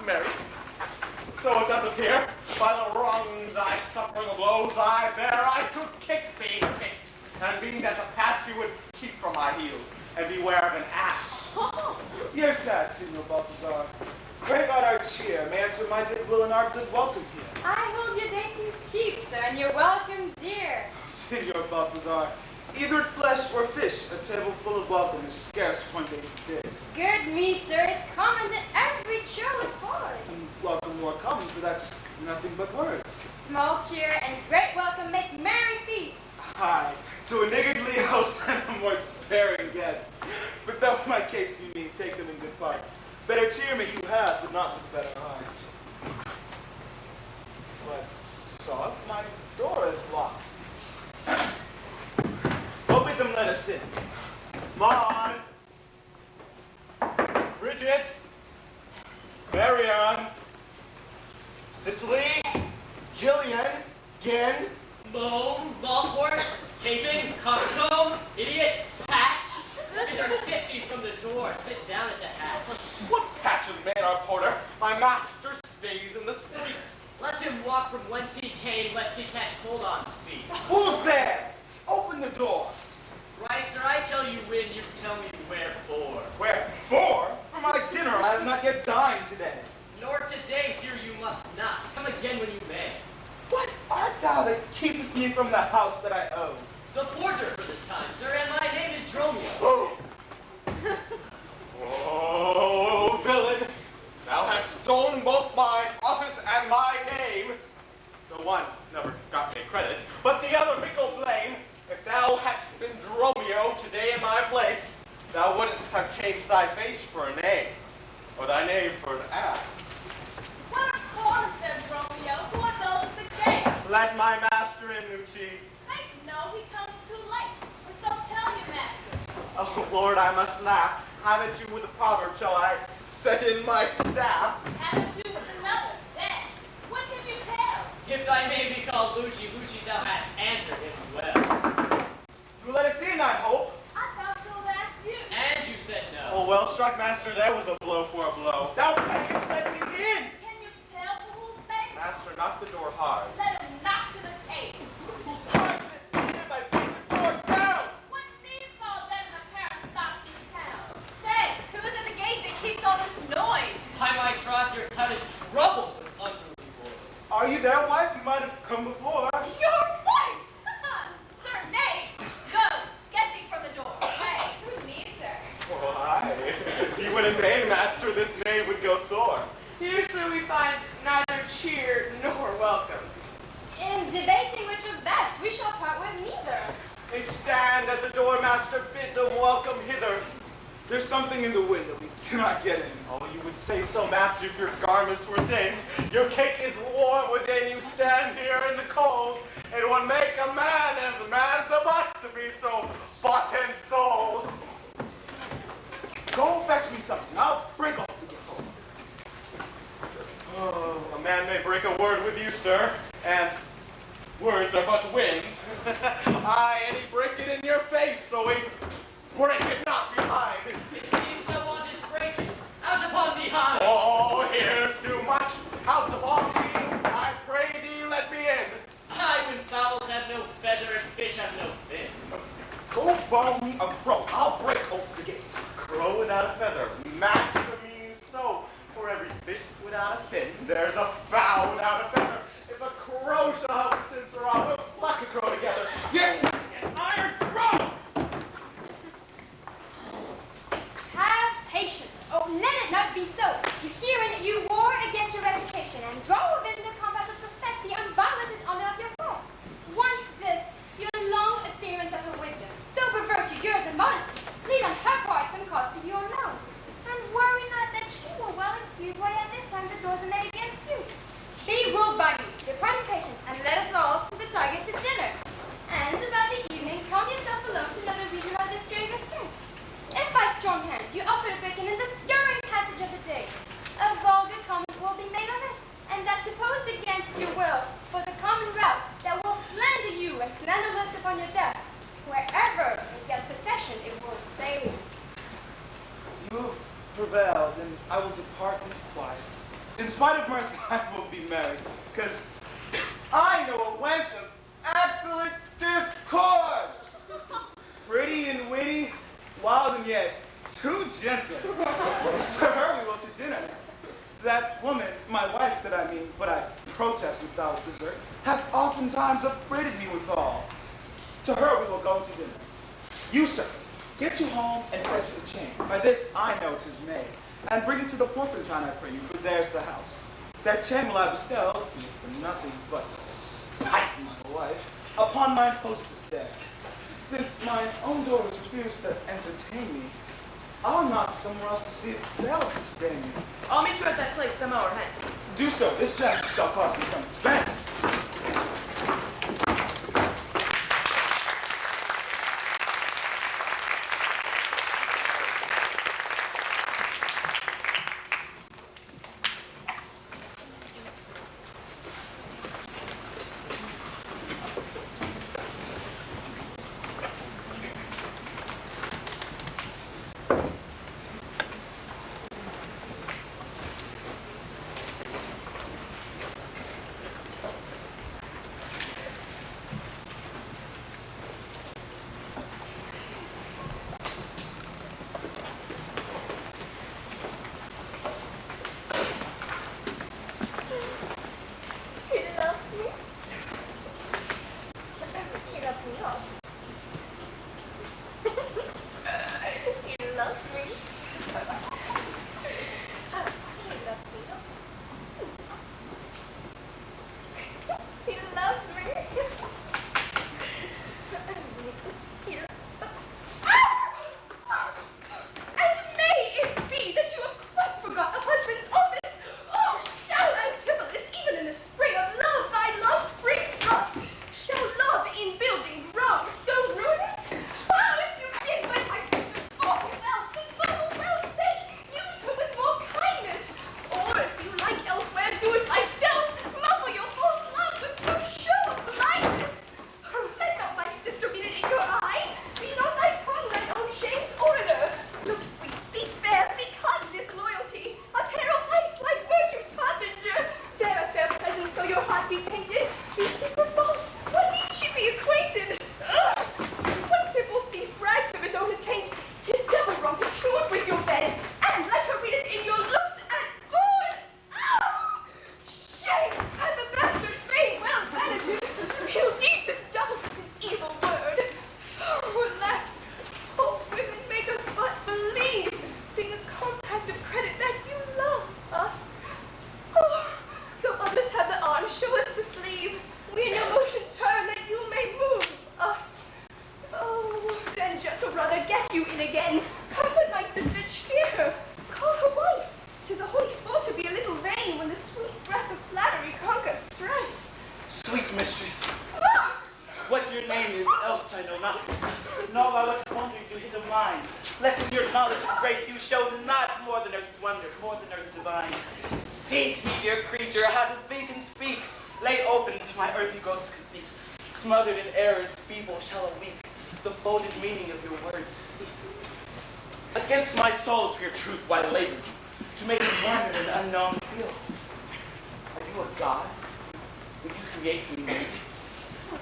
married. So it does appear, by the wrongs I suffer and the blows I bear, I should kick being kicked, and being that the pass you would keep from my heels, and beware of an ass. You're sad, Signor Balthazar. Bring out our cheer, may answer my goodwill and our good welcome here. I hold your dainties cheap, sir, and you're welcome, dear. Signor Balthazar, either flesh or fish, a table full of welcome is scarce one day to dish. Good meat, sir, is common to every show affords. Welcome more common, for that's nothing but words. Small cheer and great welcome make merry feast. Aye, to a niggardly host and a more sparing guest. But though my case you mean, take them in good part. Better cheer may you have, but not with better heart. But, son, my door is locked. Go bid them let us in. Maud, Bridget, Marianne, Cicely, Jillian, Gin, Bone, Balthorse, Caping, Coxcomb, Idiot, Patch. Either get me from the door, sit down at the hatch. What patches made our porter? My master stays in the street. Let him walk from whence he came, lest he catch cold on his feet. Who's there? Open the door. Right, sir, I tell you when, you tell me wherefore. Wherefore? For my dinner, I have not yet dined today. Nor today, here you must not. Come again when you may. What art thou that keepest me from the house that I own? The porter for this time, sir, and my name is Dromio. Oh! Oh, villain! Thou hast stolen both my office and my name. The one never got me credit, but the other mickle flame. If thou hadst been Dromio today in my place, thou wouldn't have changed thy face for a name, or thy name for an ass. What calls them, Romeo? Who has opened the gate? Let my master in, Nucci. I know he comes too late. So tell your master. Oh, Lord, I must laugh. Haven't you with a proverb shall I set in my staff? Haven't you with another? Then, what can you tell? If thy name be called Lucci, Lucci, thou hast answered him well. You let us in, I hope. I thought so last you. And you said no. Oh, well struck, master, there was a blow for a blow. Thou canst let me in. Can you tell for whose sake? Master, knock the door hard. Let him knock to the table. Hard this if I beat the door down. What needs all that in a pair of stocks in town? Say, who is at the gate that keeps all this noise? By my troth, your tongue is troubled with unruly boys. Are you there, wife? You might have come before. Your wife! Sir, nay! Go, get thee from the door. Hey, who needs her? Why? You would in vain, master, this knave would go sore. Usually we find neither cheer nor welcome. In debating which was best, we shall part with neither. They stand at the door, master, bid them welcome hither. There's something in the wind that we cannot get in. Oh, you would say so, master, if your garments were things. Your cake is warm within, you stand here in the cold. It would make a man as man's about to be so bought and sold. Go fetch me something. I'll break off the gates. Oh, a man may break a word with you, sir, and words are but wind. Aye, and he break it in your face, so he break it not behind. It seems the want is breaking. Out upon behind. Oh, here's too much. Out upon thee, I pray thee, let me in. Aye, when fowls have no feather and fish have no fin. Go borrow me a crow. I'll break open the gates. Crow without a feather, master means so. For every fish without a fin, there's a fowl without a feather. If a crow shall help since we're all, we'll pluck a crow together. Get an iron crow! Have patience. Oh, let it not be so. Herein you war against your reputation and draw within the compass of suspect the unviolated honor of your fault. Once this, your long experience of her wisdom, sober virtue, yours and modesty, lead on her part some cause to be unknown. And worry not that she will well excuse why at this time the doors are made against you. Be ruled by me, depart in patience, and let us all to the target to dinner. And about the evening, calm yourself alone to know the reason of this strange restraint. If by strong hand you offer to break in the stirring passage of the day, a vulgar comment will be made of it, and that supposed against your will, for the common route that will slander you and slander look upon your death. Wherever it gets possession, it will say, You have prevailed, and I will depart in quiet. In spite of mirth, I will be merry, because I know a wench of excellent discourse. Pretty and witty, wild and yet too gentle. To her we will to dinner. That woman, my wife that I mean, but I protest without desert, hath oftentimes upbraided me withal. To her we will go to dinner. You, sir, get you home and fetch the chain. By this I know 'tis made. And bring it to the porpentine, I pray you, for there's the house. That chain will I bestow, be it for nothing but to spite my wife, upon mine hostess there. Since mine own daughters refuse to entertain me, I'll knock somewhere else to see if they'll disdain me. I'll meet you at that place some hour hence. Do so. This jest shall cost me some expense.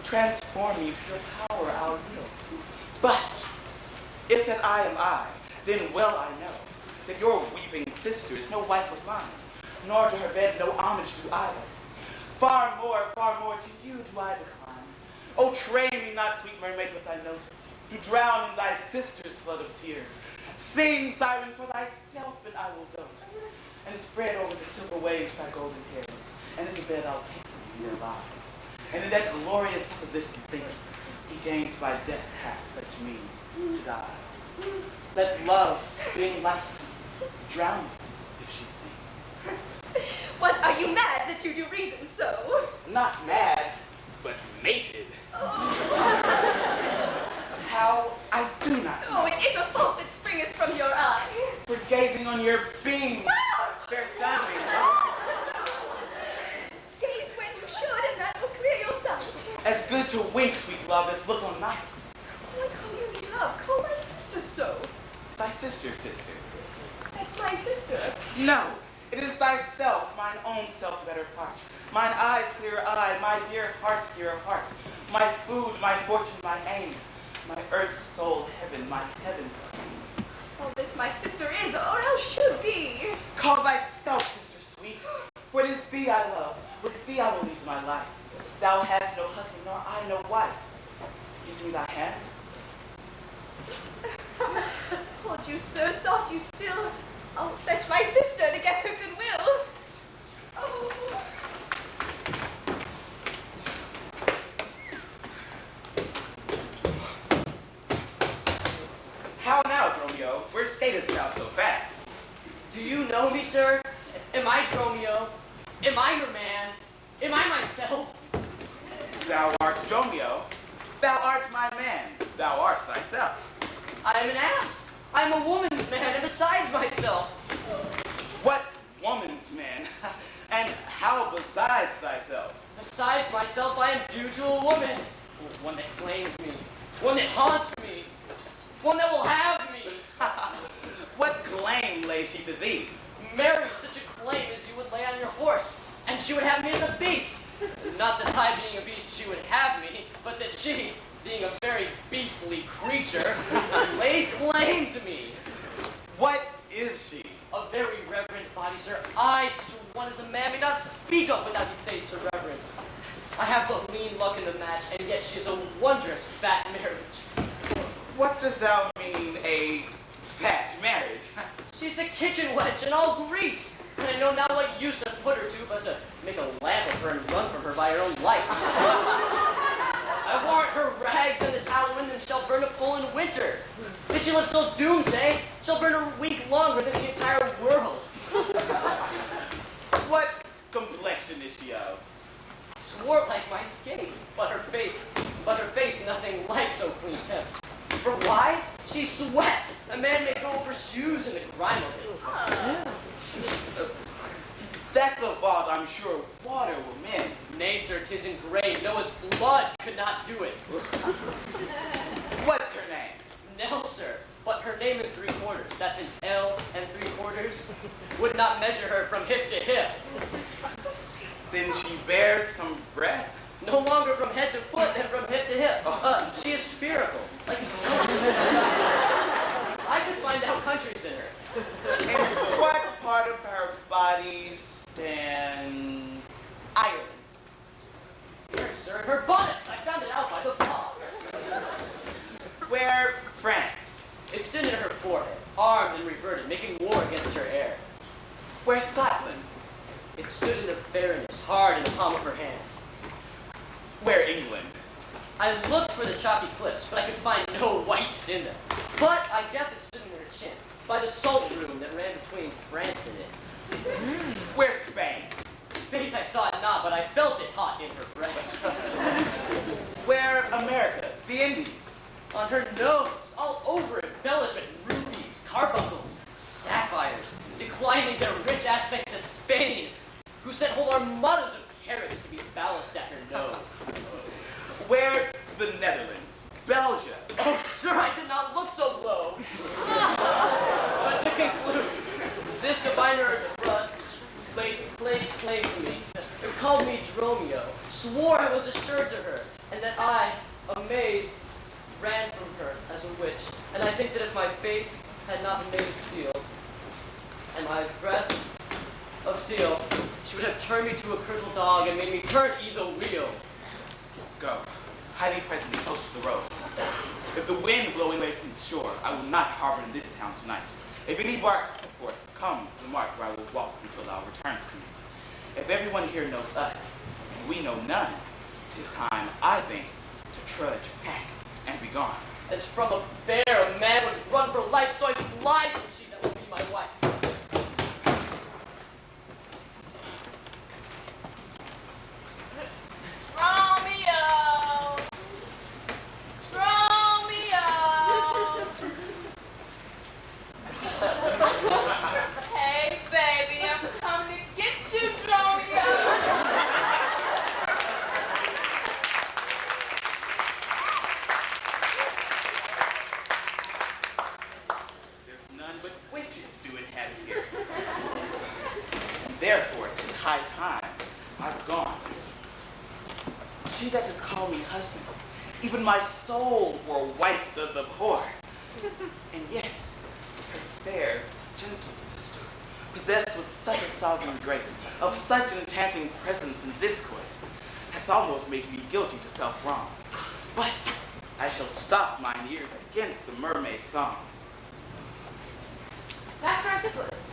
Transform me for your power I'll yield. But if that I am I, then well I know that your weeping sister is no wife of mine, nor to her bed no homage do I owe. Far more to you do I decline. Oh, train me not, sweet mermaid, with thy note, to drown in thy sister's flood of tears. Sing, siren, for thyself, and I will dote, and spread over the silver waves thy golden hairs, and in the bed I'll take from you nearby. And in that glorious position, think he gains by death hath such means to die. Let love, being light, drown me if she sing. What, are you mad that you do reason so? Not mad, but mated. How I do not know. Oh, it is a fault that springeth from your eye. For gazing on your beams, fair sunbeam. Gaze when you should, and that will clear your sight. As good to wink, sweet love, as look on night. Why call you love? Call my sister so. Thy sister, sister. That's my sister. No, It is thyself, mine own self better part. Mine eyes clear eye, my dear heart's dear heart. My food, my fortune, my aim. My earth, soul, heaven, my heaven's aim. Oh, this my sister is, or else should be. Call thyself, sister sweet, for it is thee I love. With thee I will lead my life. Thou hast no husband, nor I no wife. Give me thy hand. Hold you so soft you still. I'll fetch my sister to get her goodwill. Oh. How now, Dromio? Where skatest thou so fast? Do you know me, sir? Am I Dromio? Am I your man? Am I myself? Thou art Dromio. Thou art my man. Thou art thyself. I am an ass. I am a woman's man, and besides myself. What woman's man? And how besides thyself? Besides myself, I am due to a woman. One that claims me. One that haunts me. One that will have me. What claim lays she to thee? Marry such a claim as you would lay on your horse, and she would have me as a beast. Not that I, being a beast, she would have me, but that she, being a very beastly creature, lays claim to me. What is she? A very reverend body, sir. I, such a one as a man, may not speak of without you say, Sir Reverence. I have but lean luck in the match, and yet she is a wondrous fat marriage. What does thou mean, a fat marriage? She's a kitchen wench and all grease, and I know not what use to put her to, but to make a lamp of her and run from her by her own light. I warrant her rags and the tallow in them shall burn a full in winter. Did she live till doomsday, shall burn a week longer than the entire world. What complexion is she of? Swart like my skate, but her face nothing like so clean kept. For why? She sweats. A man may go over shoes in the grime of it. That's a vault I'm sure water will mend. Nay, sir, 'tis engraved. Noah's blood could not do it. What's her name? Nell, sir, but her name in 3/4, that's an L and 3/4, would not measure her from hip to hip. Then she bears some breath? No longer from head to foot than from hip to hip. She is spherical, like I could find out countries in her. In what part of her body stands Ireland? Here, sir, her buttocks. I found it out by the paw. Where France? It stood in her forehead, armed and reverted, making war against her heir. Where Scotland? It stood in her barrenness, hard in the palm of her hand. Where England? I looked for the chalky cliffs, but I could find no whiteness in them. But I guess it stood in her chin, by the salt room that ran between France and it. Where Spain? Faith, I saw it not, but I felt it hot in her breath. Where America? The Indies? On her nose, all over embellishment, rubies, carbuncles, sapphires, declining their rich aspect to Spain, who sent whole armadas of carrots to be ballast at her nose. Where the Netherlands? Belgium? Oh, sir, I did not look so low. But to conclude, this diviner of blood laid claim to me, called me Dromio, swore I was assured to her, and that I, amazed, ran from her as a witch. And I think that if my faith had not been made of steel, and my breast of steel, she would have turned me to a crippled dog and made me turn either wheel. Go. Hiding presently close to the road. If the wind blowing away from the shore, I will not harbor in this town tonight. If any bark forth, come to the mark where I will walk until thou returns to me. If everyone here knows us, and we know none, 'tis time, I think, to trudge, pack, and be gone. As from a bear, a man would run for life, so I fly from she that will be my wife. Romeo! Romeo! Hey, baby, I'm coming to get you, Romeo! There's none but witches do inhabit high time I've gone. She that did call me husband, even my soul were wife of the poor. And yet, her fair, gentle sister, possessed with such a sovereign grace, of such an enchanting presence and discourse, hath almost made me guilty to self-wrong. But I shall stop mine ears against the mermaid song. Master Antipholus.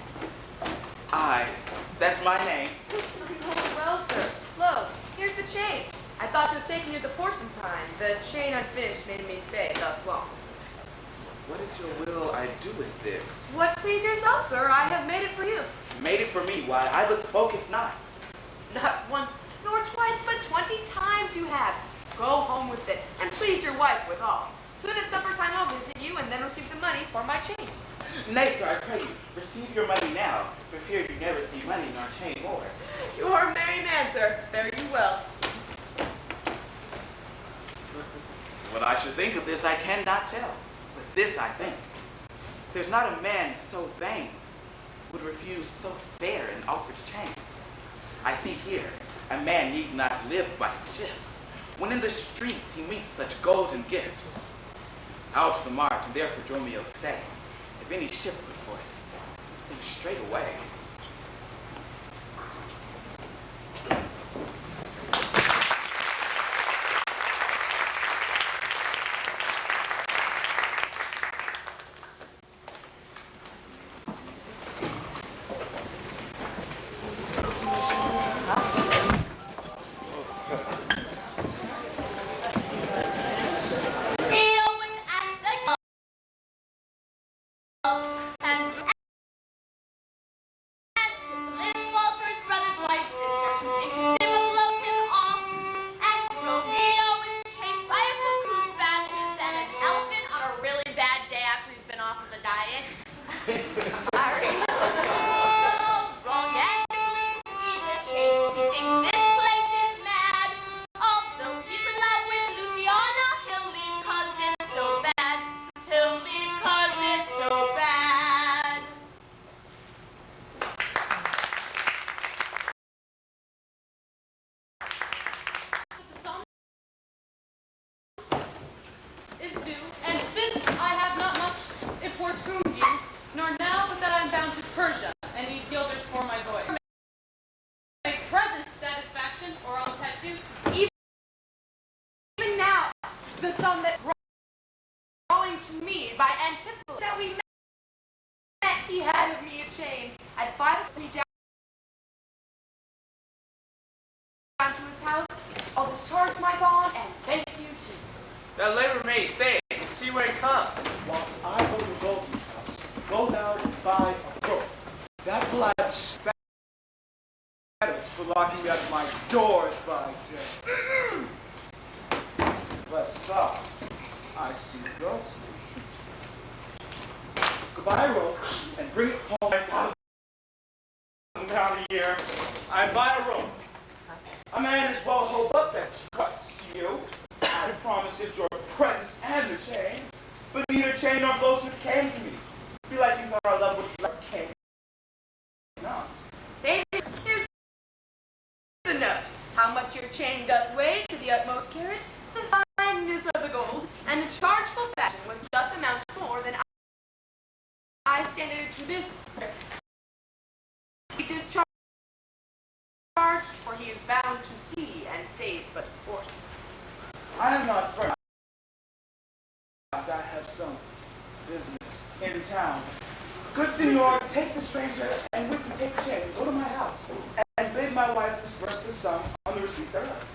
Aye, that's my name. Well, sir, lo, here's the chain. I thought to have taken you to the port sometime. The chain unfinished made me stay thus long. What is your will I do with this? What please yourself, sir? I have made it for you. Made it for me, why, I bespoke it's not. Not once, nor twice, but 20 times you have. Go home with it, and please your wife withal. Soon at supper time I'll visit you, and then receive the money for my chain. Nay, sir, I pray you, receive your money now, for fear you never see money nor chain more. You are a merry man, sir. Fare you well. What I should think of this I cannot tell, but this I think. There's not a man so vain would refuse so fair an offered chain. I see here a man need not live by his shifts, when in the streets he meets such golden gifts. Out to the mart and there for Dromio stay. If any ship put forth, then straight away. That labor may say, see where it comes. Whilst I go to Goldie's house, go now and buy a rope. That black spat for locking me out of my doors by day. But so, I see goats. Go buy a rope and bring it home. Down here, I buy a rope. A man is well hold up that trusts you. I promise it your presence and the chain, but neither chain nor goldsmith came to me. Be like you thought our love would be like came. Not. David, here's the note. How much your chain doth weigh to the utmost carat, the fineness of the gold, and the chargeful fashion which doth amount more than I stand to this. It is charged, for he is bound to sea and stays but port. I am not firm. I have some business in town. Good senor, take the stranger and with me take the chain. Go to my house and bid my wife disperse the sum on the receipt thereof.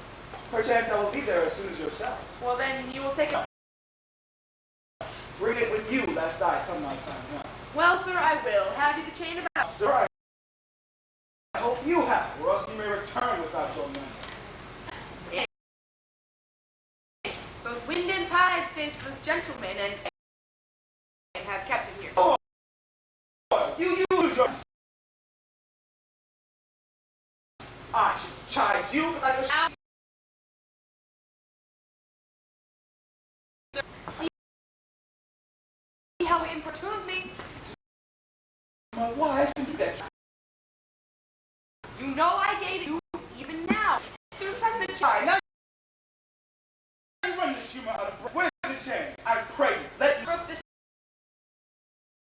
Perchance I will be there as soon as yourselves. Well, then you will take it. Bring it with you, lest I come my time now. Well, sir, I will. Have you the chain about? Sir, I hope you have, or else you may return without your money. Both wind and tide stays for this gentleman and have kept him here. Oh, you use your... I should chide you like a... See how he importunes me? My wife, You know I gave it you even now. You send the All check. right, now you run this humor out of breath. Where's the chain? I pray you, let me. Broke this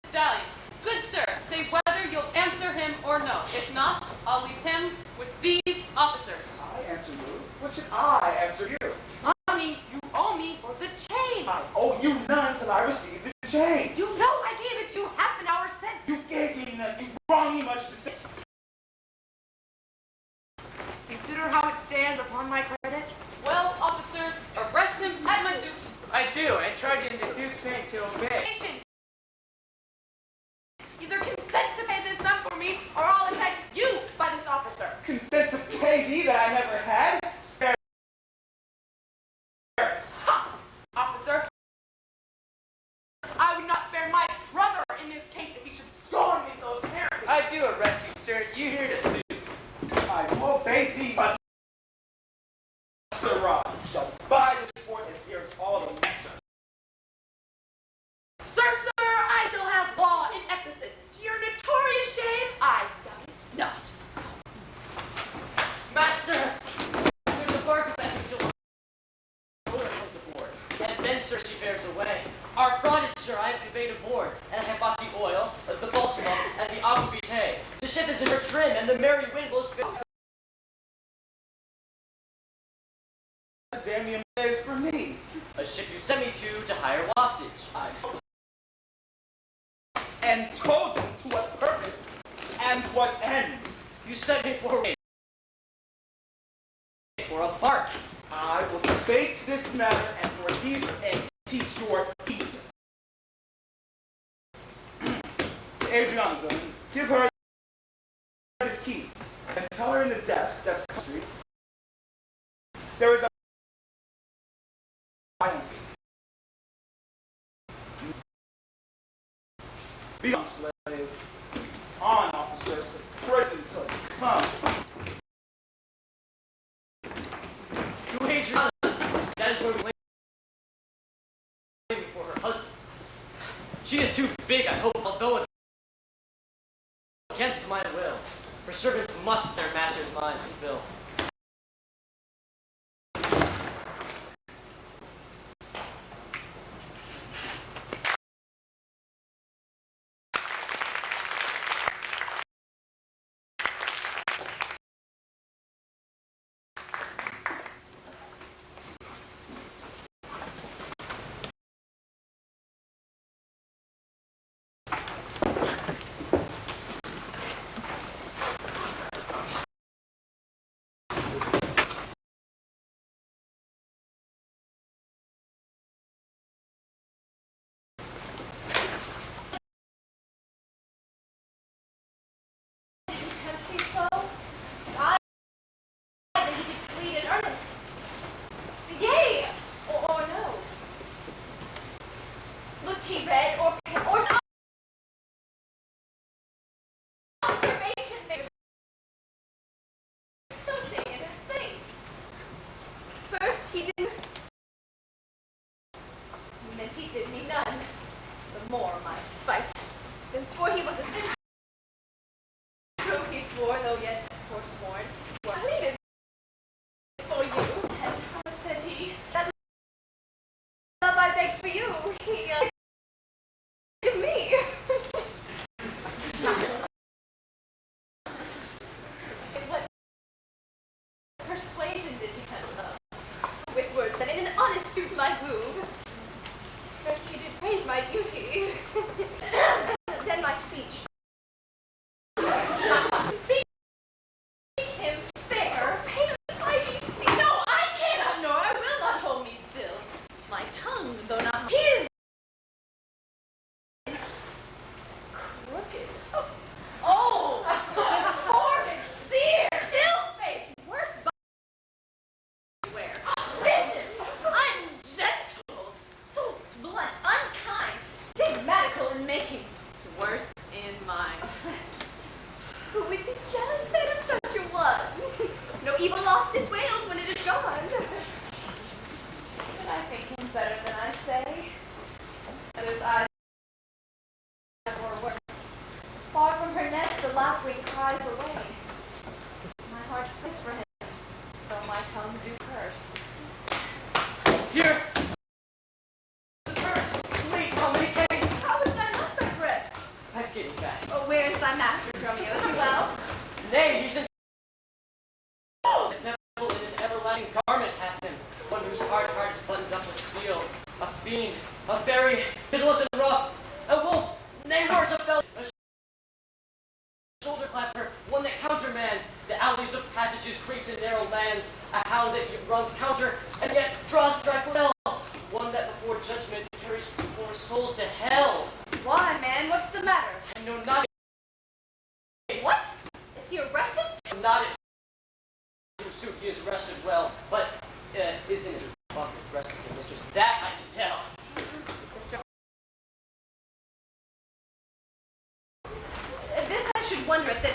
stallion. Good sir, say whether you'll answer him or no. If not, I'll leave him with these officers. I answer you. What should I answer you? Money you owe me for the chain. I owe you none till I receive the chain. You know I gave it you half an hour since. You gave me none. You wrong me much to say. Consider how it stands upon my credit. Well, officers, arrest him at my suit. I do, and charge you in the Duke's name to obey. Patient. Either consent to pay this sum for me, or I'll attach you by this officer. Consent to pay thee that I never had? Ha! Officer, I would not spare my brother in this case if he should scorn me so apparently. I do arrest you, sir. You here to sue. I will obey thee, but Sirrah, you shall buy this sport as dear as all the lesser. Sir, I shall have law in Ephesus. To your notorious shame, I doubt it not. Master, there's a bark of angel. Owner comes aboard, and then, sir, she bears away. Our frauded, sir, I have conveyed aboard, and I have bought the oil, the balsamum, and the aqua vitae. The ship is in her trim, and the merry wind blows. Damn is for me. A ship you sent me to higher waftage. I And told them to what purpose and what end. You sent me for a bark. I will debate this matter, and for these ends teach your people. To Adriana, villain, give her this key, and tell her in the desk that's country there is a be on, slave. On, officers, to prison till you come. To Adriana, that is where we waiting for her husband. She is too big, I hope, although against my will. For servants must their master's minds fulfill. fiend, a fairy, pitiless and rough, a wolf, nay worse, a fellow, a shoulder clapper, one that countermands the alleys of passages, creeks and narrow lands, a hound that runs counter, and yet draws dreadful hell, one that before judgment carries poor souls to hell. Why, man? What's the matter? I know not. What? Is he arrested? Not it. In suit, he is rested well, but isn't his father rested him? It's just that I can tell. This I should wonder at that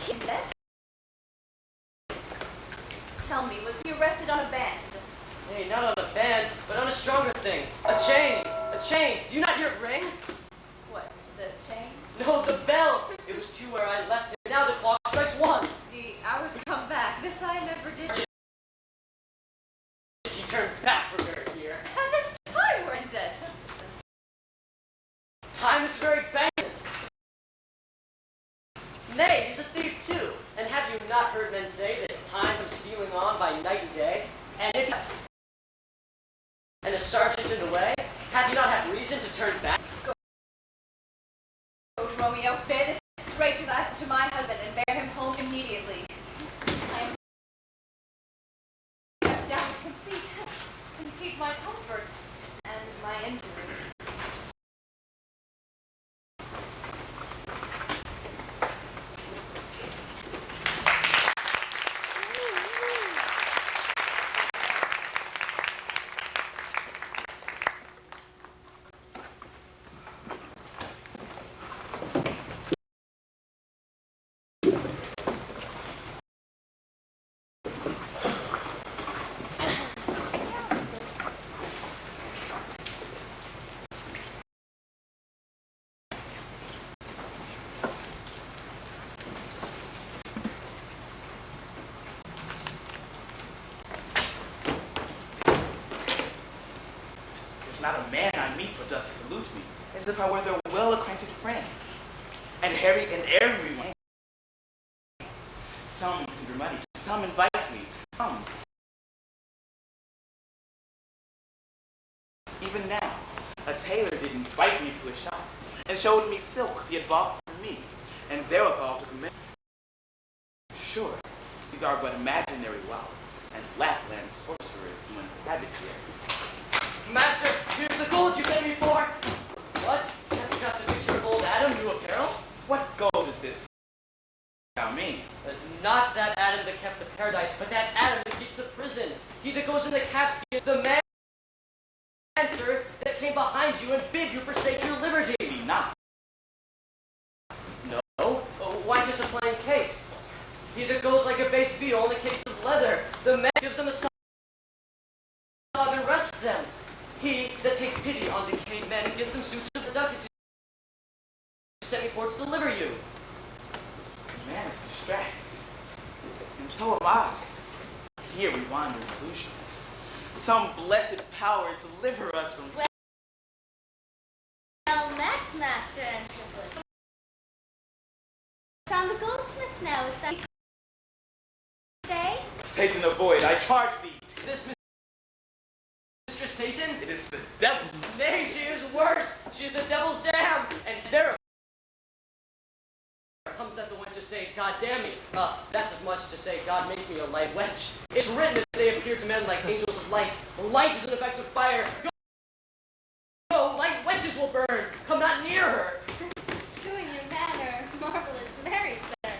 he let. Tell me, was he arrested on a band? Hey, not on a band, but on a stronger thing. A chain! A chain! Do you not hear it ring? What, the chain? No, the bell! It was 2 where I left it. Now the clock strikes 1. The hours come back. This I never did. He turned back for her here. As if time were in debt. Time is very bank. Nay, he's a thief too. And have you not heard men say that time comes stealing on by night and day? And if and a sergeant in the way, have you not had reason to turn back? Go, Romeo, bear this straight to my husband and bear him home immediately. I am cast down with conceit my comfort and my injury. Not a man I meet but doth salute me, as if I were their well-acquainted friend. And Harry and everyone. Some tender money, some invite me, some. Even now, a tailor did invite me to his shop, and showed me silks he had bought for me, and therewithal to commend. Sure, these are but imaginary wows, and Lapland sorcerers who inhabit here. Master, here's the gold you sent me for. What? Have you got the picture of old Adam, new apparel? What gold is this? Thou mean? Not that Adam that kept the paradise, but that Adam that keeps the prison. He that goes in the calfskin, the man, sir, that came behind you and bid you forsake your liberty. Be not. No? Why just a plain case? He that goes like a base beetle in a case of leather, the man gives them a sob and rests them. He that takes pity on decayed men and gives them suits of the ducats sent me forth to deliver you. The man is distracted, and so am I. Here we wander in illusions. Some blessed power deliver us from... Well met, Master Antiquary. Found the goldsmith now, is that stay? Satan avoid, I charge thee. This Mistress Satan? It is the devil. Nay, she is worse. She is the devil's dam. And there comes that the one to say, God damn me. That's as much to say, God make me a light wench. It's written that they appear to men like angels of light. Light is an effect of fire. Go, light wenches will burn. Come not near her. True in your manner, marvelous, very, sir.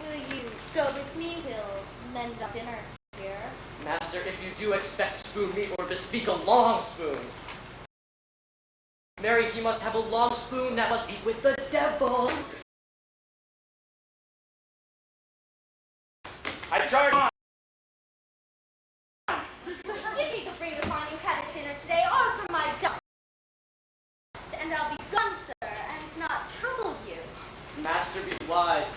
Will you go with me? We'll lend up dinner here. Master, if you do expect spoon meat or bespeak a long spoon, Mary, he must have a long spoon that must be with the devil. I charge on. Give me the ring upon you had at dinner today, or for my dust, and I'll be gone, sir, and not trouble you. Master, be wise.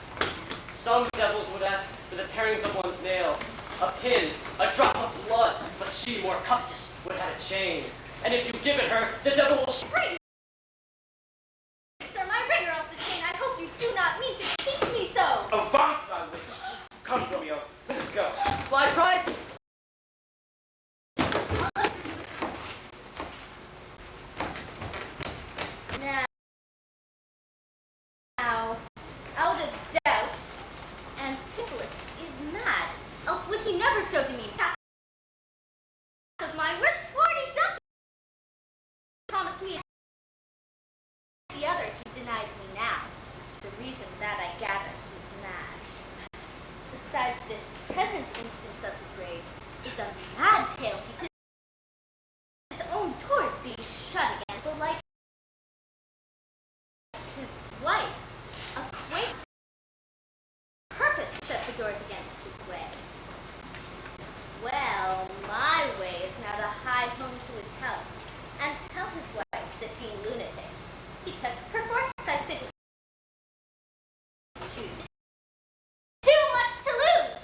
Some devils would ask for the parings of one's nail, a pin, a drop of blood, but she, more covetous, would have a chain. And if you give it her, the devil will... Pray, sir, my ring or else the chain. I hope you do not mean to cheat me so. Avaunt, thou witch. Come, Romeo, let us go. Fly pride. so demean. Half of mine worth 40 ducats. Promised me the other. He denies me now. The reason that I gather he's mad. Besides this present instance of his rage is a mad tale he tells. His own doors being shut again, but like his wife, a quaint purpose shut the doors against his way. Well, my way is now to hie home to his house and tell his wife that being lunatic, he took perforce I fit his choose. Too much to lose!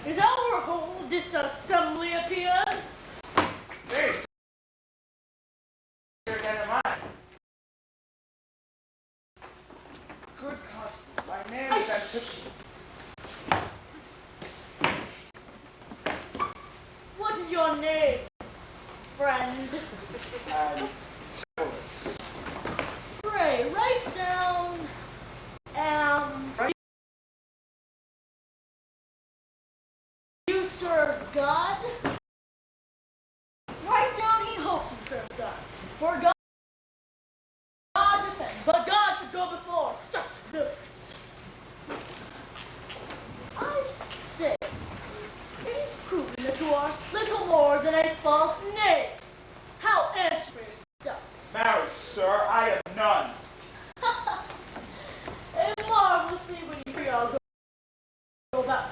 Is our whole disassembly appeared? Very sure, never mind. Good constable, my name is Antipater. What is your name, friend? And Phillips. Pray, write down, you serve God? Write down he hopes he serves God. For God defends, but God should go before such villains. I say, it is proven that you are little more than a false knave. How answer for yourself? Marry, sir, I am none. A marvelous thing when you hear I'll go about.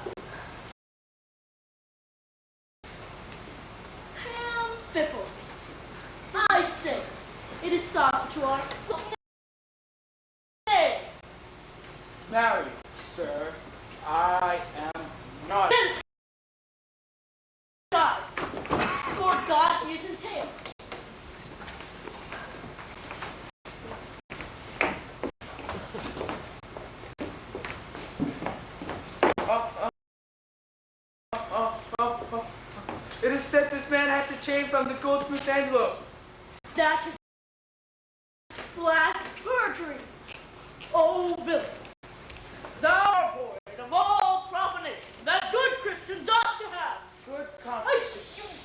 Ham Phillips. I say, it is thought that you are nay. Marry, sir, I am none. Besides, for God he is entailed. It is said this man had the chain from the goldsmith Angelo. That is flat perjury. Oh, villain, thou art void of all profanation that good Christians ought to have. Good I constable.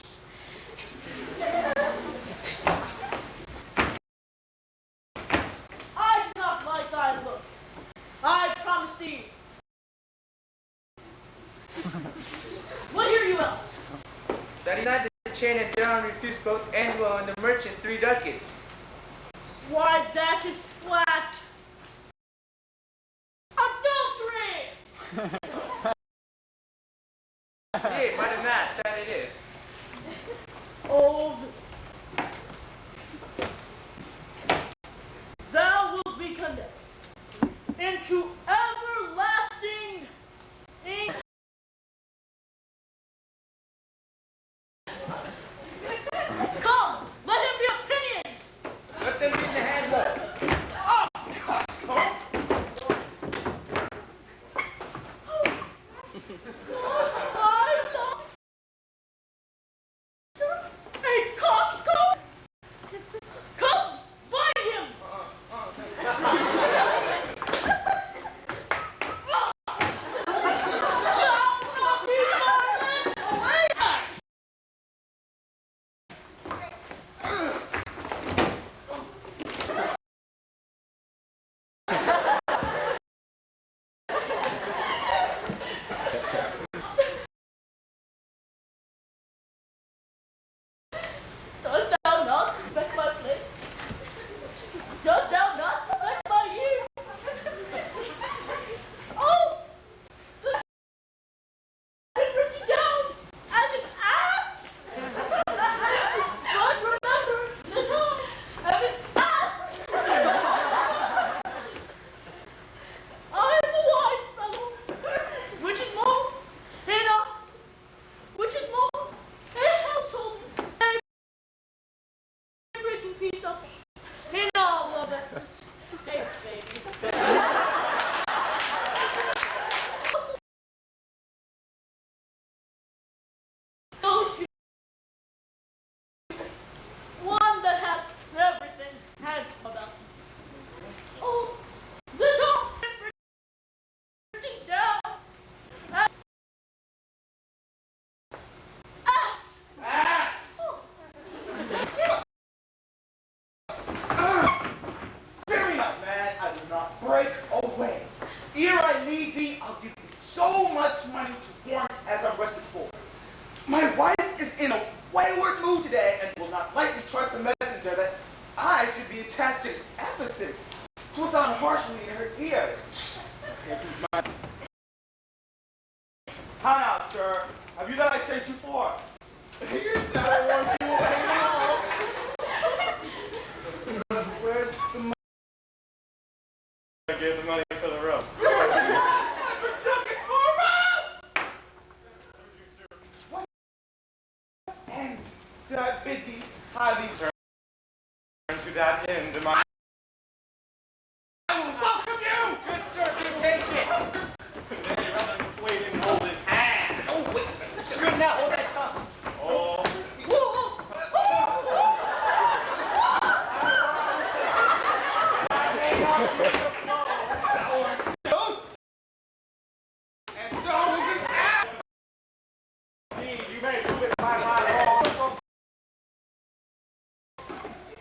I do not like thy look. I promise thee. What hear you else? That he had the chain and down refused both Angelo and the merchant 3 ducats. Why, that is flat adultery! Yea, by the mass, that it is. Oh, thou wilt be condemned into everlasting ink. Come, let him be opinioned. Let them be in the handbook. What's my thoughts? A coxcomb? Come, bind him. now, sir. Have you that I sent you for? Here's that I want you away now. Where's the money? I gave the money for the rope. And did I bid thee highly turn To that end, my I will welcome you! Good sir, be patient. Nay, rather persuade him to hold his hand. Oh, wait. Good now, hold that tongue. Oh, And so is his ass! indeed, you may prove it by my law.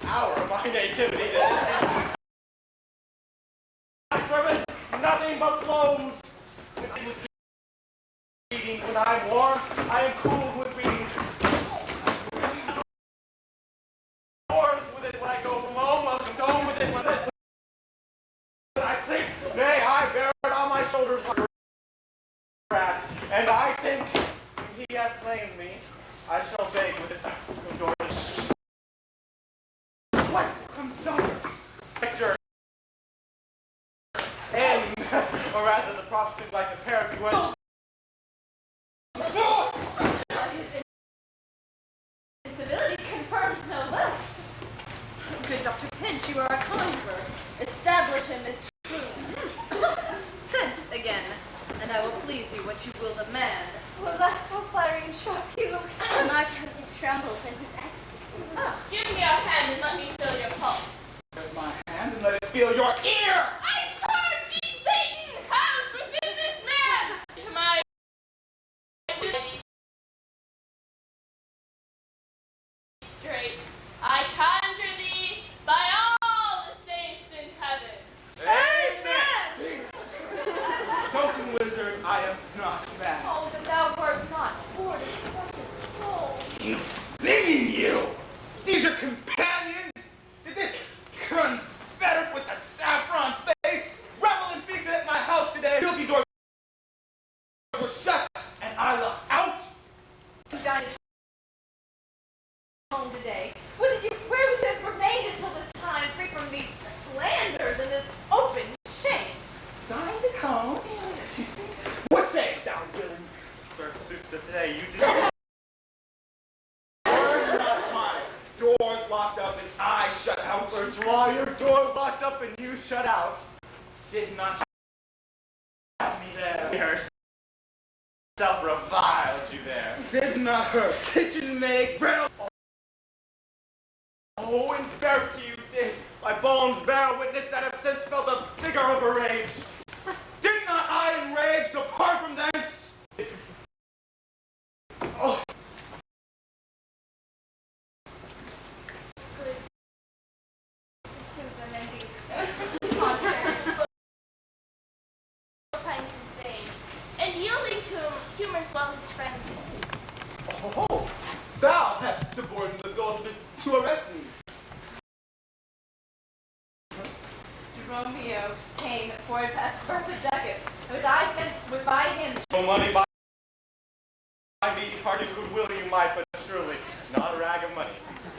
Hour of my nativity, this my servant, nothing but blows. Eating when I'm warm, I am cooled with reading. Doors with it when I go from home, I'll condone with it when I sleep. Nay, I bear it on my shoulders like a rat, and I think when he hath claimed me, I shall beg with it. What comes down? Picture. And, or rather, the prostitute like a parrot who went. Civility confirms no less. Good Dr. Pinch, you are a conjurer. Establish him as true. Sense again, and I will please you what you will demand. Well, that's so flattering and sharp he looks. My he trembles in his ecstasy. Give me your hand and let me feel your pulse. There's my hand and let it feel your ear! I charge thee, Satan, housed within this man, to my straight. I conjure thee by all the saints in heaven. Amen! Totem wizard, I am not mad. Oh, that thou wert not bored of precious soul. You bringing you! These are companions? Did this confederate with the saffron face revel and feasted at my house today? Guilty doors were shut and I locked out? You dined at home today. Where would you have remained until this time, free from these slanders and this open shame? Dined at home? What sayest thou, villain? Sir, suits of today, you do not. Not mine. Doors locked up and I shut out. Search while your door locked up and you shut out. Did not shut me there. Herself reviled you there. Did not her kitchen maid brittle? Oh, in verity you did. My bones bear witness that have since felt the vigor of a rage. Did not I enraged depart from thence? Oh, Finds his vein, and yielding to him, humors well his friends. oh, thou hast suborned the Gulf to arrest me. Romeo came for a past birth of ducats, which I sent would buy him. No money by me, hearty goodwill you might, but surely not a rag of money.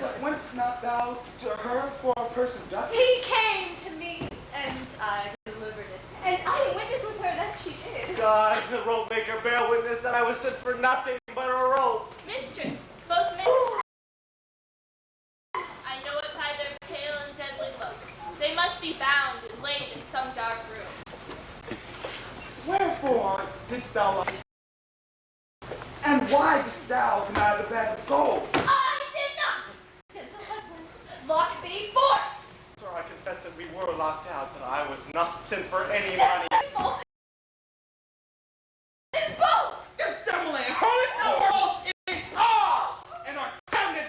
But went's not thou to her for a purse of ducats? He came to me, and I delivered it. And I witness with her that she did. God, the rope maker bear witness that I was sent for nothing but a rope. Mistress, both men. I know it by their pale and deadly looks. They must be bound and laid in some dark room. Wherefore didst thou lie? And why didst thou deny the bag of gold? I did not! Gentle husband, lock thee forth! Sir, I confess that we were locked out, but I was not sent for any This money. is false in both! Dissembling, holy false in all, and are founded.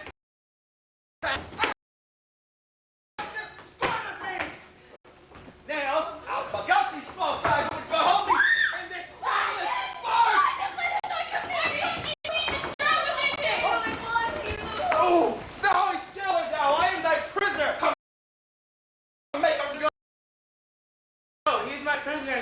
Scorn of me! Nails, I'll bug out these false eyes which behold me, and this shameless sport! Oh, the holy killer thou, I am thy prisoner! Come, make up the go! Oh, he's my prisoner.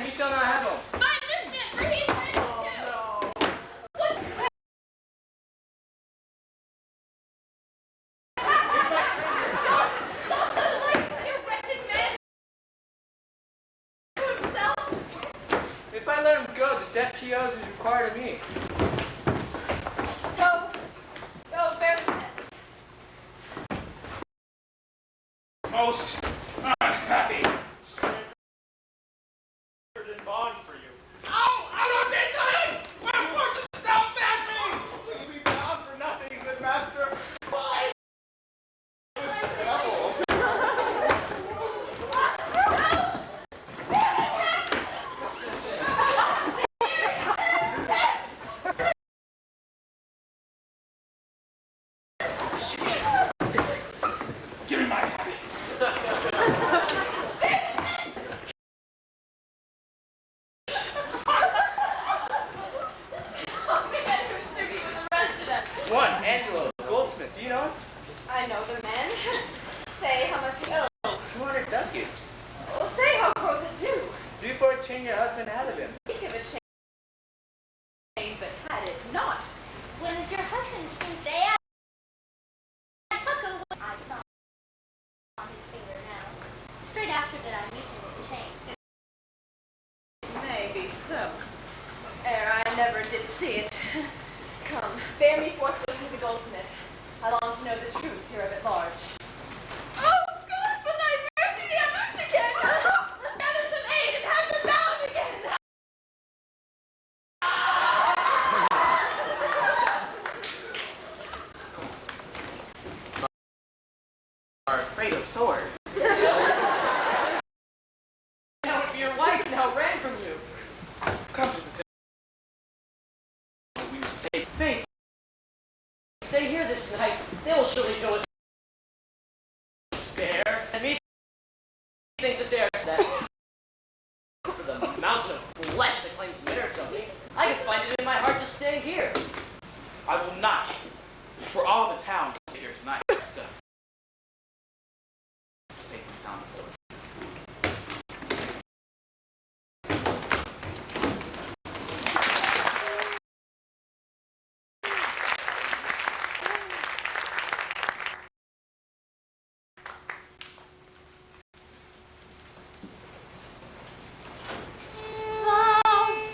most unhappy. In bond for you. Ow! I don't need nothing! Wherefore dost thou fast me? Will you be bound for nothing, good master? Why? Give me my habit. One, Angelo, goldsmith. Do you know him? I know the man. Say, how much do you owe? 200 ducats. Well, say, how grows it do? Do for a chain your husband out of him. Think of a chain, but had it not. When is your husband came today? I took a look. I saw on his finger now. Straight after that, I meet him with the chain. Maybe so. I never did see it. Come, bear me forthwith to the goldsmith. I long to know the truth here of at large. Oh, God, for thy mercy, they are loose again! Gather some aid and have them bound again! Are afraid of swords. Now if your wife now ran from you. Come to the ceremony. We were safe. Faith, stay here this night. They will surely go as spare. And me thinks that they are that. For the mountain of flesh that claims marriage on me, I can find it in my heart to stay here. I will not, for all the town, stay here tonight. Safe and sound before.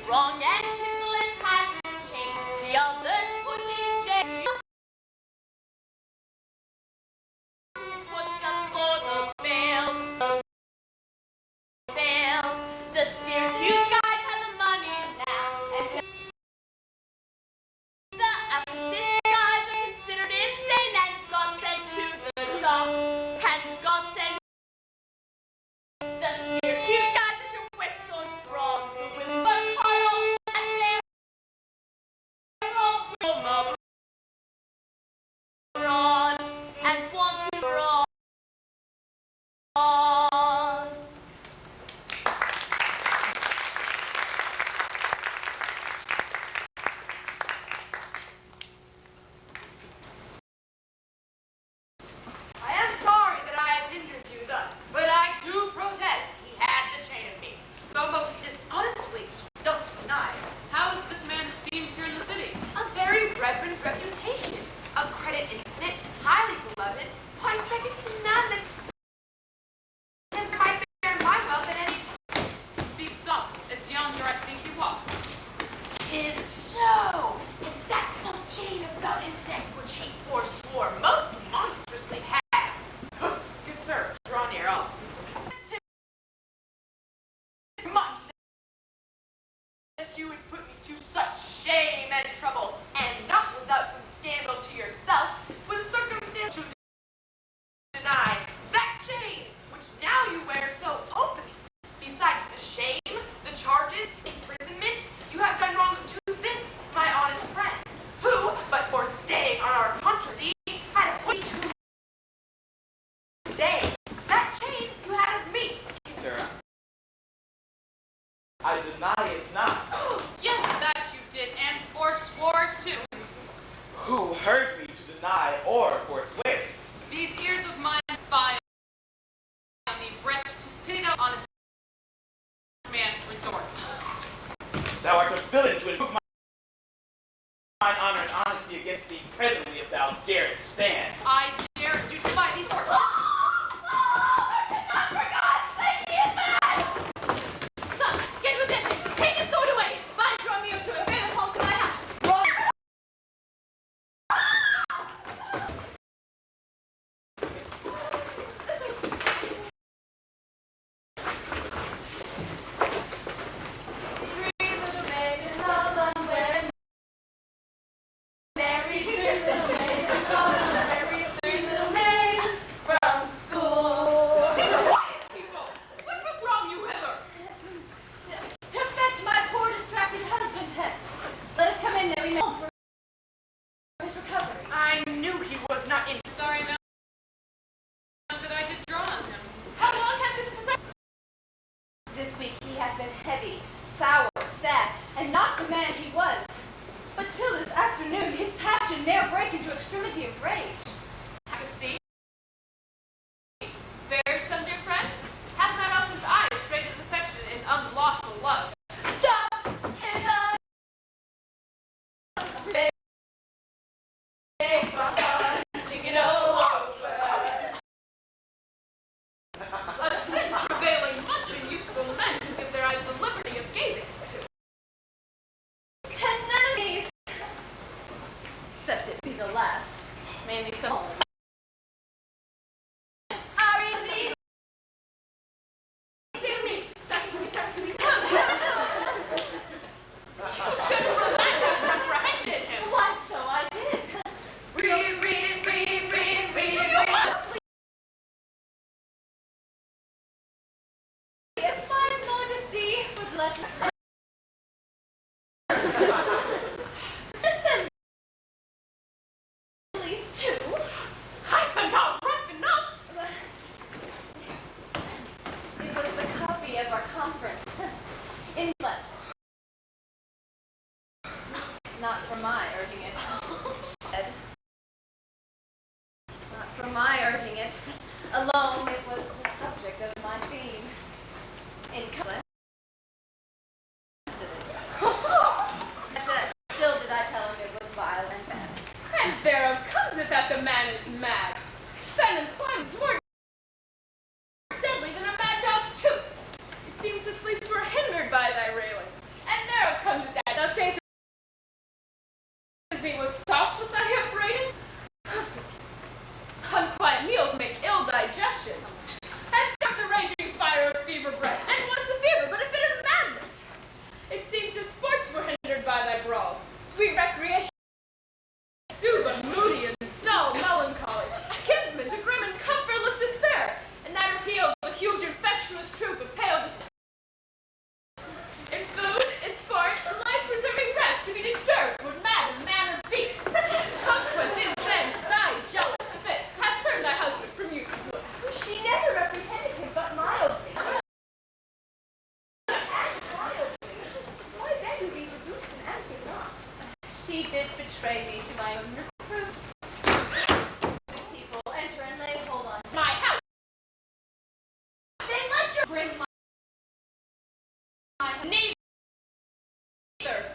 Wrong and syphilis has been changed. The others put in jail. What's up for the bail? The Syracuse guys have the money now. And the Ephesus guys are considered insane and got sent to the dock. And got sent. The Syracuse guys are to whistle strong. With the Kyle and they're all from abroad and want to abroad. I am sorry that I have hindered you thus, but I do protest he had the chain of me. Though most dishonestly, he don't deny it. How is this man esteemed here in the city? A very reverend reputation, a credit infinite, highly beloved, why second to none that can bear my wealth at any time. Speak soft, as yonder I think he walks. 'Tis so, and that some chain about his neck which he forswore most monstrously had. Good sir, draw near, I'll speak. Much that you would put me to such shame and trouble, and not without some scandal to yourself, with circumstance to deny that chain which now you wear so openly. Besides the shame, the charges, imprisonment, you have done wrong to this, my honest friend, who, but for staying on our controversy, had a 42 day. That chain you had of me. Sarah, I deny it not. Yes, that you did, and forswore too. Who heard me to deny or forswear it? These ears of mine file on the wretch, 'tis pity thou honest man resort. Thou art a villain to invoke mine honor and honesty against thee presently if thou darest stand. I dare do by thee forth. For God's sake, he is mad! Son, get within me. Take his sword away. Bind Romeo to it. Bear him home to my house. for his recovery. I knew he was not in. Sorry, ma'am, that I did draw on him. How long has this possessed? This week he hath been heavy, sour, sad, and not the man he was. But till this afternoon his passion ne'er brake into extremity of rage. Have you seen? Spared some dear friend? Hath not else's eyes straight his affection in unlawful love? Stop! In the take my heart, think it over. A sin prevailing much in youthful men who give their eyes the liberty of gazing to. 10 enemies! Except it be the last. Mainly some home. Are in these? Sing me! Suck to me, suck to me, suck to me! You should have reprehended him. Why, so I did. Read, read, read, read, read, read. If my modesty would let me. Listen, at least 2. I am not rough enough. It was the copy of our conference. In blood. Not for my urging it. Not for my urging it. Alone, it was the subject of my theme. In coincidence. Still did I tell him it was vile and bad. And thereof comes it that the man is mad. Venom climbs more deadly than a mad dog's tooth. It seems the sleeps were hindered by thy railing. And thereof comes it that thou sayest his meat was sauced with thy upbraiding. Unquiet meals make ill digestions. And thereof the raging fire of fever breath. And what's a fever but a fit of madness? It seems his sports were hindered by thy brawls. Sweet recreation. Soothe but moody and dull melancholy, kinsman to grim and comfortless despair, and night repeals the huge infectious troop of pale despair. In food, in sport, in life-preserving rest to be disturbed would mad and man or beast. Consequence is then thy jealous fist hath turned thy husband from use and good. She never reprehended him but mildly. Why then do these rebukes and answer not? She did betray me to my own reproof. People enter and lay hold on My house, Then let your bring my neither.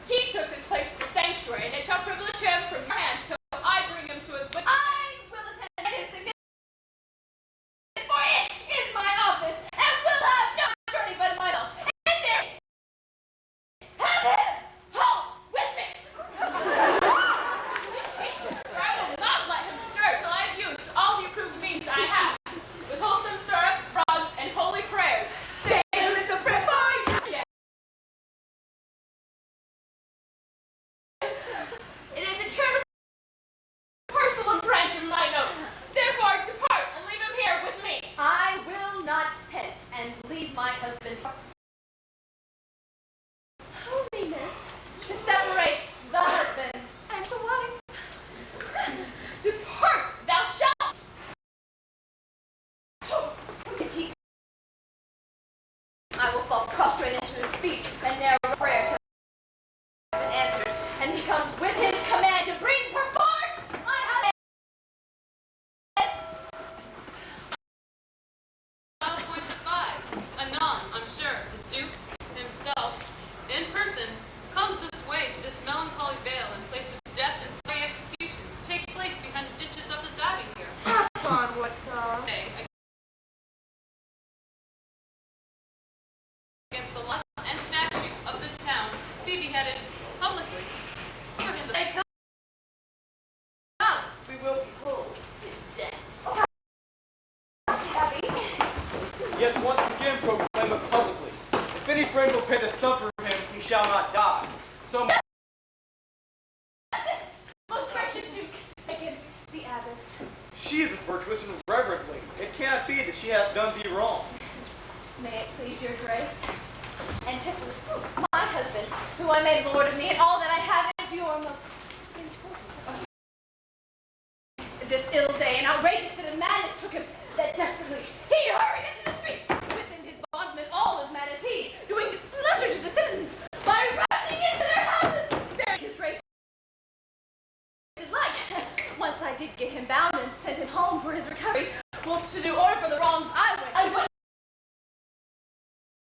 He took his place in the sanctuary, and it shall privilege him from your hands till I bring him to his wits. I will attend his significance, for it is my office, and will have no attorney but myself. And there, have him home with me. I will not let him stir till I have used all the approved means I have, with wholesome syrups, frogs, and holy prayers. Say a little prayer for you. Yeah. It is a charitable parcel and branch of mine own. Therefore, depart and leave him here with me. I will not hence and leave my husband. Holiness to separate the husband and the wife. Depart, thou shalt. Oh, did he? I will fall prostrate into his feet and narrow prayer till I have been answered, and he comes with his command to bring perforce my husband. 12 points of 5. Anon, I'm sure, the Duke himself, in person, comes this way to this melancholy vale in place of death and sorry execution to take place behind the ditches of this abbey here. Upon what cause? Say, against the laws and statutes of this town, be beheaded publicly for his Come, we will behold his death. Abby, Yet once again proclaim it publicly. If any friend will pay to suffer him, he shall not die. So most gracious Duke, against the abbess. she is virtuous and reverent lady. It cannot be that she hath done thee wrong. May it please your grace. Antipholus, my husband, who I made lord of me, and all that I have is your most I did get him bound and sent him home for his recovery. Well, to do order for the wrongs I went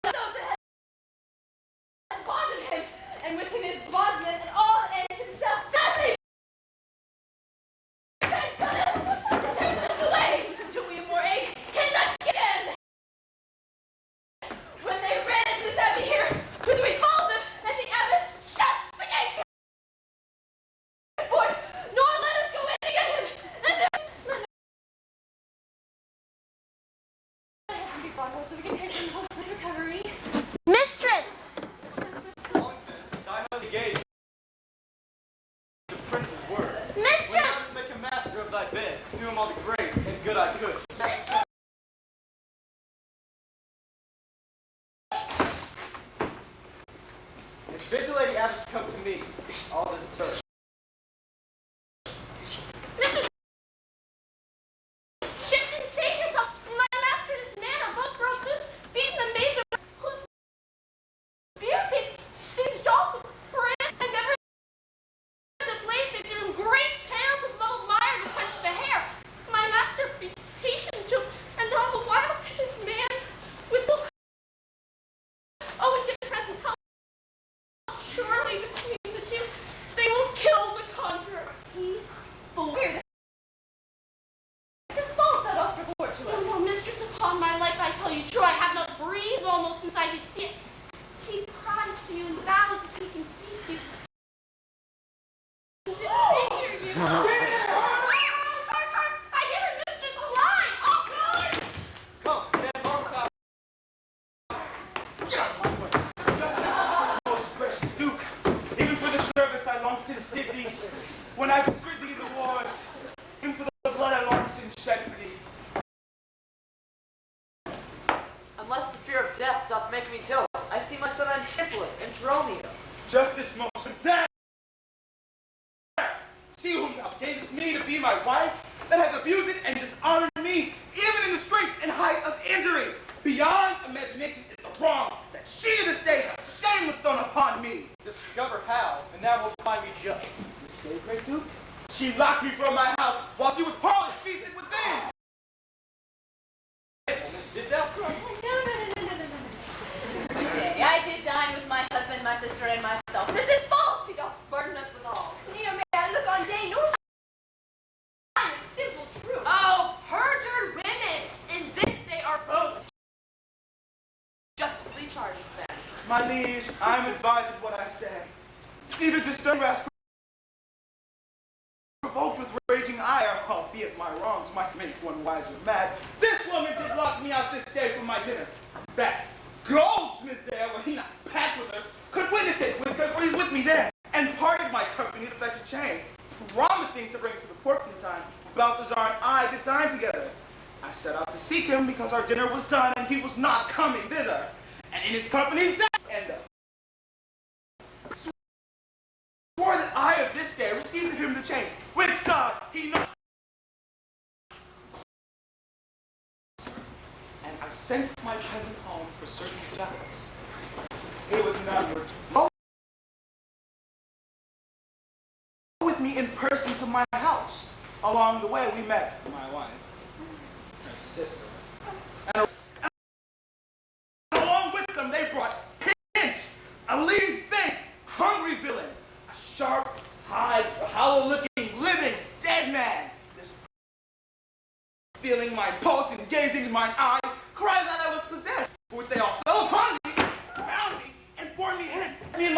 those that had bonded him, and with him his bondsmen and all, and himself deadly. Thank God, take this away until we have more aid. Cannot get in. When they ran into the abbey here, when we followed them, and the abbess shuts the gate for it, nor let us go in to get him. And there, let him be brought home so we can take him home for his recovery. Mistress! Nonsense. I know the gate. The prince's word. When Mistress! I was make him master of thy bed, do him all the grace and good I could. And bid the lady abbess come to me. All the deter. Shift and save yourself. My master and his man are both broke loose, beating the maids of whose beard they've singed off with brand, and never is a place they've given great pails of muddled mire to quench the hair. My master beats patience to him, and all the while his man with the to present help. Surely between the two, they will kill the conqueror. He's full. Here, this falls that off report to us. Oh, no, mistress, upon my life, I tell you true, I have not breathed almost since I did see it. He cries for you and vows if he can speak you. Disfigure you. I hear her mistress cry. Oh, God! Come, stand on without. Get out of my way. Justice, most precious Duke, even for the service I long since did thee, when I withstood thee in the wars, even for the blood I long since shed for thee. Unless the fear of death doth make me dote, I see my son Antipholus and Dromio. Justice, most that see whom thou gavest me to be my wife, that hath abused it and dishonored me, even in the strength and height of injury. Beyond imagination is the wrong that she this day hath shameless thrown upon me. Discover how, and now will find me just. This day, great Duke, she locked me from my house while she was parlous feasted within. Did thou so? Okay, I did dine with my husband, my sister, and myself. This is false. He doth burden us with all. Neither may I look on day nor sign of simple truth. Oh, perjured women! In this they are both justly charged then. My liege, I am advised of what I say. Neither discern rash provoked with raging ire, albeit my wrongs might make one wiser mad. This woman did lock me out this day from my dinner. That goldsmith there, were he not packed with her, could witness it, for he's with me there, and parted my company to fetch a chain, promising to bring it to the port in time. Balthazar and I did dine together. I set out to seek him because our dinner was done and he was not coming thither. And in his company, that end up. Swore that I of this day received of him the chain, which God he not. And I sent my peasant home for certain ducats. Here with number. Go with me in person to my house. Along the way, we met my wife, her sister, and along with them, they brought Pinch, a lean-faced, hungry villain, a sharp-eyed, hollow-looking, living, dead man. This, feeling my pulse and gazing in mine eye, cried that I was possessed, for which they all fell upon me, bound me, and bore me hence. Me and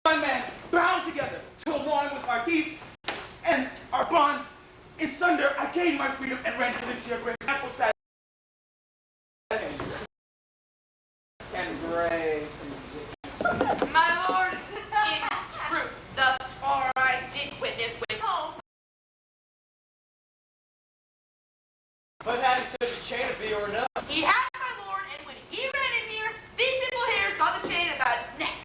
my man bound together, till along with our teeth and our bonds in sunder, I gained my freedom and ran into your great ample satisfaction. And brave. My lord, in truth, thus far I did witness with home. But had he said the chain of thee or no? He had, my lord, and when he ran in here, these people here saw the chain about his neck.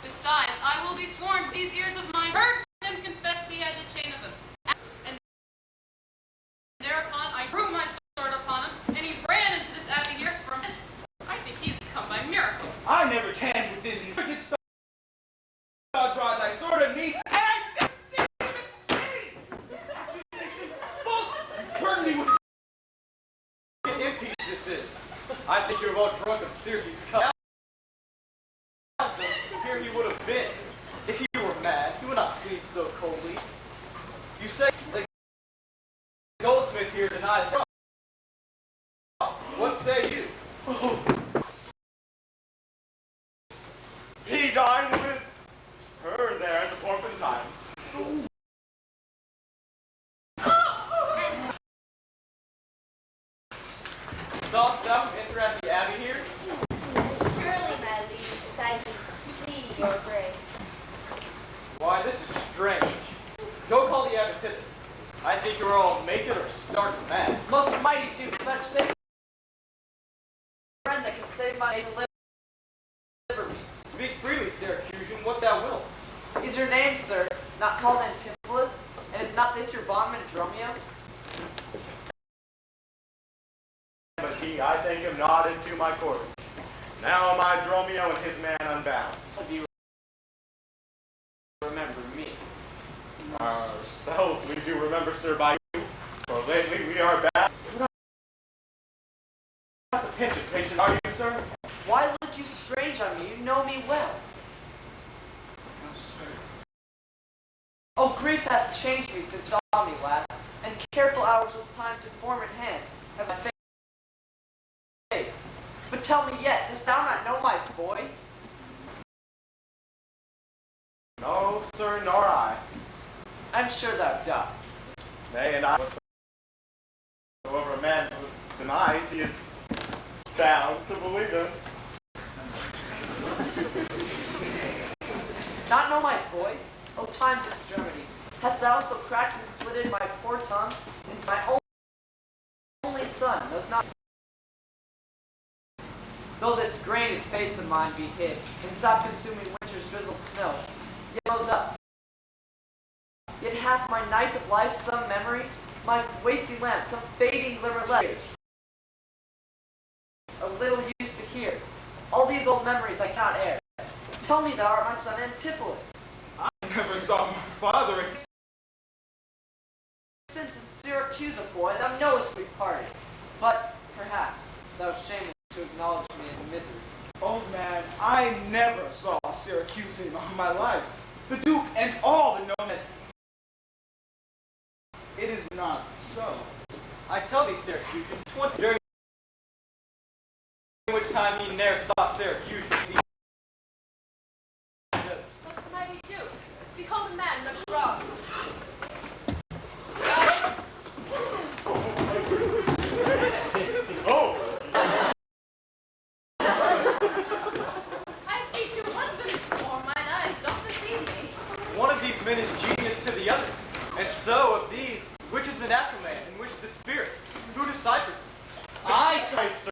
Besides, I will be sworn these ears of mine heard him confess he had the chain of him. And thereupon I drew my sword upon him I think you're well drunk of Circe's cup. Here he would have been. If he were mad, he would not plead so coldly. You say the goldsmith here denies wrong. What say you? He dined with her there at the Porpentine. Sawest thou him enter at the abbey here? Surely, my liege, as I can see your grace. Why, this is strange. Go call the abbess hither. I think you're all mated or stark mad. Most mighty Duke, vouchsafe friend that can save my name and deliver me. Speak freely, Syracusian, what thou wilt. Is your name, sir, not called Antipholus? And is not this your bondman, Dromio? But he, I think him not into my quarters. Now my Dromio and his man unbound. Do you remember me? Ourselves we do remember, sir, by you. For lately we are back. Not the pension patient, are you, sir? Why look you strange on me? You know me well. No, sir. Oh, grief hath changed me since saw me last, and careful hours with times to form at hand have my face. But tell me yet, dost thou not know my voice? No, sir, nor I. I'm sure thou dost. Nay, and I. Whatsoever a man denies, he is bound to believe it. Not know my voice? O time's extremities, hast thou so cracked and splitted my poor tongue? And my only son knows not. Though this grained face of mine be hid in sap-consuming winter's drizzled snow, yet rose up. Yet hath my night of life some memory, my wasting lamp some fading glimmer left. A little used to hear. All these old memories I cannot air. Tell me thou art my son Antipholus. I never saw my father. Since in Syracuse, boy, thou knowest we parted. But perhaps thou shameless to acknowledge me in misery. Old man, I never saw Syracuse in all my life. The Duke and all the known that it is not so. I tell thee, Syracusian, 20 during which time he ne'er saw Syracusian. Most mighty Duke, behold a man much wrong. Oh! I see two husbands before mine eyes, don't deceive me. One of these men is genius to the other, and so of these, which is the natural man and which the spirit? Who deciphers? I, I, sir.